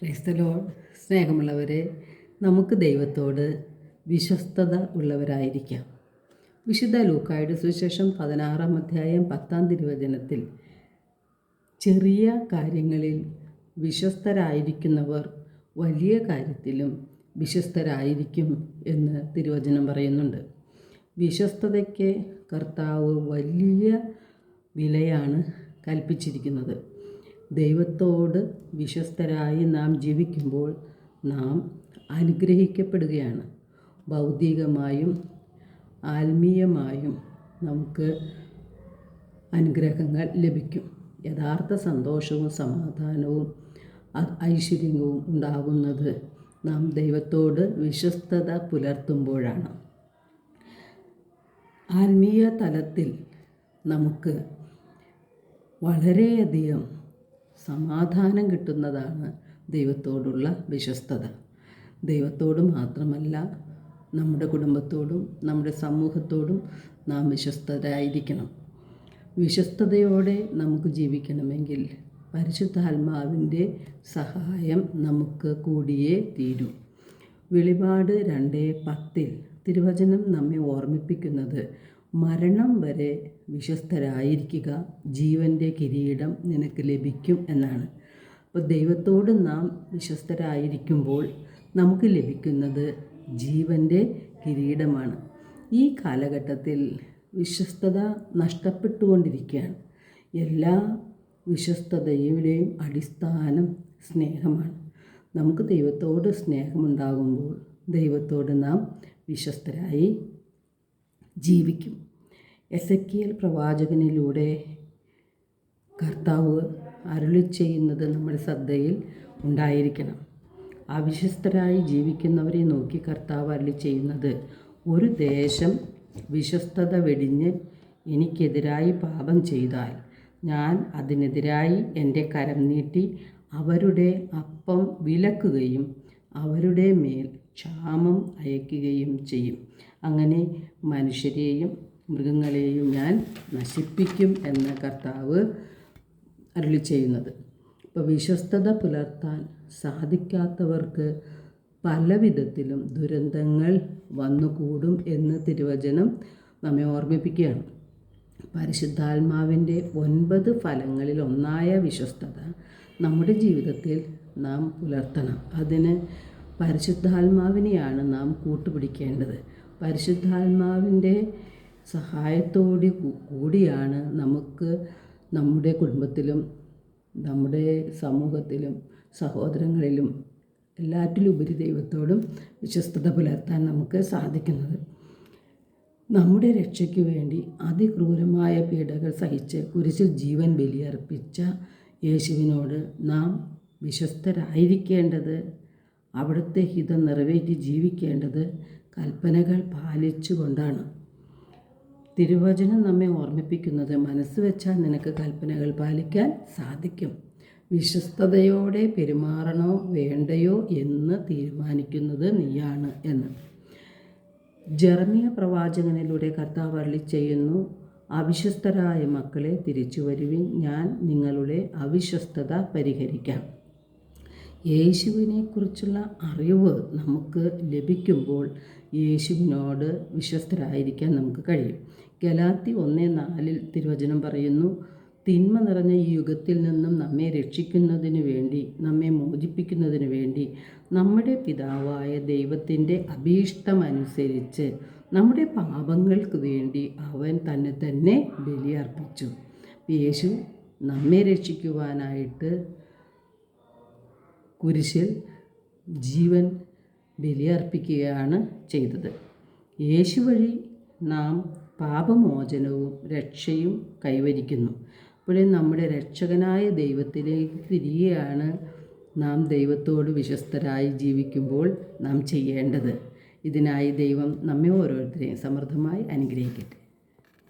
Praise the Lord. സ്നേഹമുള്ളവരെ, നമുക്ക് ദൈവത്തോട് വിശ്വസ്തത ഉള്ളവരായിരിക്കാം. വിശുദ്ധ ലൂക്കായുടെ സുവിശേഷം 16-ാം അധ്യായം 10-ാം തിരുവചനത്തിൽ ചെറിയ കാര്യങ്ങളിൽ വിശ്വസ്തരായിരിക്കുന്നവർ വലിയ കാര്യത്തിലും വിശ്വസ്തരായിരിക്കും എന്ന് തിരുവചനം പറയുന്നുണ്ട്. വിശ്വസ്തതയ്ക്ക് കർത്താവ് വലിയ വിലയാണ് കൽപ്പിച്ചിരിക്കുന്നത്. ദൈവത്തോട് വിശ്വസ്തരായി നാം ജീവിക്കുമ്പോൾ നാം അനുഗ്രഹിക്കപ്പെടുകയാണ്. ഭൗതികമായും ആത്മീയമായും നമുക്ക് അനുഗ്രഹങ്ങൾ ലഭിക്കും. യഥാർത്ഥ സന്തോഷവും സമാധാനവും ഐശ്വര്യവും ഉണ്ടാകുന്നത് നാം ദൈവത്തോട് വിശ്വസ്തത പുലർത്തുമ്പോഴാണ്. ആത്മീയ തലത്തിൽ നമുക്ക് വളരെയധികം സമാധാനം കിട്ടുന്നതാണ് ദൈവത്തോടുള്ള വിശ്വസ്തത. ദൈവത്തോട് മാത്രമല്ല, നമ്മുടെ കുടുംബത്തോടും നമ്മുടെ സമൂഹത്തോടും നാം വിശ്വസ്തരായിരിക്കണം. വിശ്വസ്തതയോടെ നമുക്ക് ജീവിക്കണമെങ്കിൽ പരിശുദ്ധാത്മാവിൻ്റെ സഹായം നമുക്ക് കൂടിയേ തീരൂ. വെളിപാട് 2:10 തിരുവചനം നമ്മെ ഓർമ്മിപ്പിക്കുന്നത്, മരണം വരെ വിശ്വസ്തരായിരിക്കുക, ജീവൻ്റെ കിരീടം നിനക്ക് ലഭിക്കും എന്നാണ്. അപ്പോൾ ദൈവത്തോട് നാം വിശ്വസ്തരായിരിക്കുമ്പോൾ നമുക്ക് ലഭിക്കുന്നത് ജീവൻ്റെ കിരീടമാണ്. ഈ കാലഘട്ടത്തിൽ വിശ്വസ്തത നഷ്ടപ്പെട്ടുകൊണ്ടിരിക്കുകയാണ്. എല്ലാ വിശ്വസ്തതയുടെയും അടിസ്ഥാനം സ്നേഹമാണ്. നമുക്ക് ദൈവത്തോട് സ്നേഹമുണ്ടാകുമ്പോൾ ദൈവത്തോട് നാം വിശ്വസ്തരായി ജീവിക്കും. എസെക്കിയേൽ പ്രവാചകനിലൂടെ കർത്താവ് അരുളി ചെയ്യുന്നത് നമ്മുടെ ശ്രദ്ധയിൽ ഉണ്ടായിരിക്കണം. അവിശ്വസ്തരായി ജീവിക്കുന്നവരെ നോക്കി കർത്താവ് അരുളി ചെയ്യുന്നത്, ഒരു ദേശം വിശ്വസ്തത വെടിഞ്ഞ് എനിക്കെതിരായി പാപം ചെയ്താൽ ഞാൻ അതിനെതിരായി എൻ്റെ കരം നീട്ടി അവരുടെ അപ്പം വിലക്കുകയും അവരുടെ മേൽ ക്ഷാമം അയക്കുകയും ചെയ്യും. അങ്ങനെ മനുഷ്യരെയും മൃഗങ്ങളെയും ഞാൻ നശിപ്പിക്കും എന്ന് കർത്താവ് അരുളി ചെയ്യുന്നത്. ഇപ്പോൾ വിശ്വസ്തത പുലർത്താൻ സാധിക്കാത്തവർക്ക് പല വിധത്തിലും ദുരന്തങ്ങൾ വന്നുകൂടും എന്ന് തിരുവചനം നമ്മെ ഓർമ്മിപ്പിക്കുകയാണ്. പരിശുദ്ധാത്മാവിൻ്റെ 9 ഫലങ്ങളിൽ ഒന്നായ വിശ്വസ്തത നമ്മുടെ ജീവിതത്തിൽ നാം പുലർത്തണം. അതിന് പരിശുദ്ധാത്മാവിനെയാണ് നാം കൂട്ടുപിടിക്കേണ്ടത്. പരിശുദ്ധാത്മാവിൻ്റെ സഹായത്തോടു കൂടിയാണ് നമുക്ക് നമ്മുടെ കുടുംബത്തിലും നമ്മുടെ സമൂഹത്തിലും സഹോദരങ്ങളിലും എല്ലാറ്റിലുപരി ദൈവത്തോടും വിശ്വസ്തത പുലർത്താൻ നമുക്ക് സാധിക്കുന്നത്. നമ്മുടെ രക്ഷയ്ക്ക് വേണ്ടി അതിക്രൂരമായ പീഡകൾ സഹിച്ച് കുരിശിൽ ജീവൻ ബലിയർപ്പിച്ച യേശുവിനോട് നാം വിശ്വസ്തരായിരിക്കേണ്ടത്, അവിടുത്തെ ഹിതം നിറവേറ്റി ജീവിക്കേണ്ടത് കൽപ്പനകൾ പാലിച്ചുകൊണ്ടാണ്. തിരുവചനം നമ്മെ ഓർമ്മിപ്പിക്കുന്നത്, മനസ്സ് വെച്ചാൽ നിനക്ക് കൽപ്പനകൾ പാലിക്കാൻ സാധിക്കും. വിശ്വസ്തതയോടെ പെരുമാറണോ വേണ്ടയോ എന്ന് തീരുമാനിക്കുന്നത് നീയാണ് എന്ന്. ജെറമ്യ പ്രവാചകനിലൂടെ കർത്താവ് അരുളി ചെയ്യുന്നു, അവിശ്വസ്തരായ മക്കളെ തിരിച്ചു വരുവിൻ, ഞാൻ നിങ്ങളുടെ അവിശ്വസ്തത പരിഹരിക്കാം. യേശുവിനെക്കുറിച്ചുള്ള അറിവ് നമുക്ക് ലഭിക്കുമ്പോൾ യേശുവിനോട് വിശ്വസ്തരായിരിക്കാൻ നമുക്ക് കഴിയും. ഗലാത്യ 1:4 തിരുവചനം പറയുന്നു, തിന്മ നിറഞ്ഞ ഈ യുഗത്തിൽ നിന്നും നമ്മെ രക്ഷിക്കുന്നതിന് വേണ്ടി, നമ്മെ മോചിപ്പിക്കുന്നതിന് വേണ്ടി നമ്മുടെ പിതാവായ ദൈവത്തിൻ്റെ അഭീഷ്ടമനുസരിച്ച് നമ്മുടെ പാപങ്ങൾക്ക് വേണ്ടി അവൻ തന്നെ ബലിയർപ്പിച്ചു. യേശു നമ്മെ രക്ഷിക്കുവാനായിട്ട് കുരിശിൽ ജീവൻ ബലിയർപ്പിക്കുകയാണ് ചെയ്തത്. യേശു വഴി നാം പാപമോചനവും രക്ഷയും കൈവരിക്കുന്നു. അപ്പോഴേ നമ്മുടെ രക്ഷകനായ ദൈവത്തിലേക്ക് തിരികെയാണ് നാം ദൈവത്തോട് വിശ്വസ്തരായി ജീവിക്കുമ്പോൾ നാം ചെയ്യേണ്ടത്. ഇതിനായി ദൈവം നമ്മെ ഓരോരുത്തരെയും സമൃദ്ധമായി അനുഗ്രഹിക്കട്ടെ.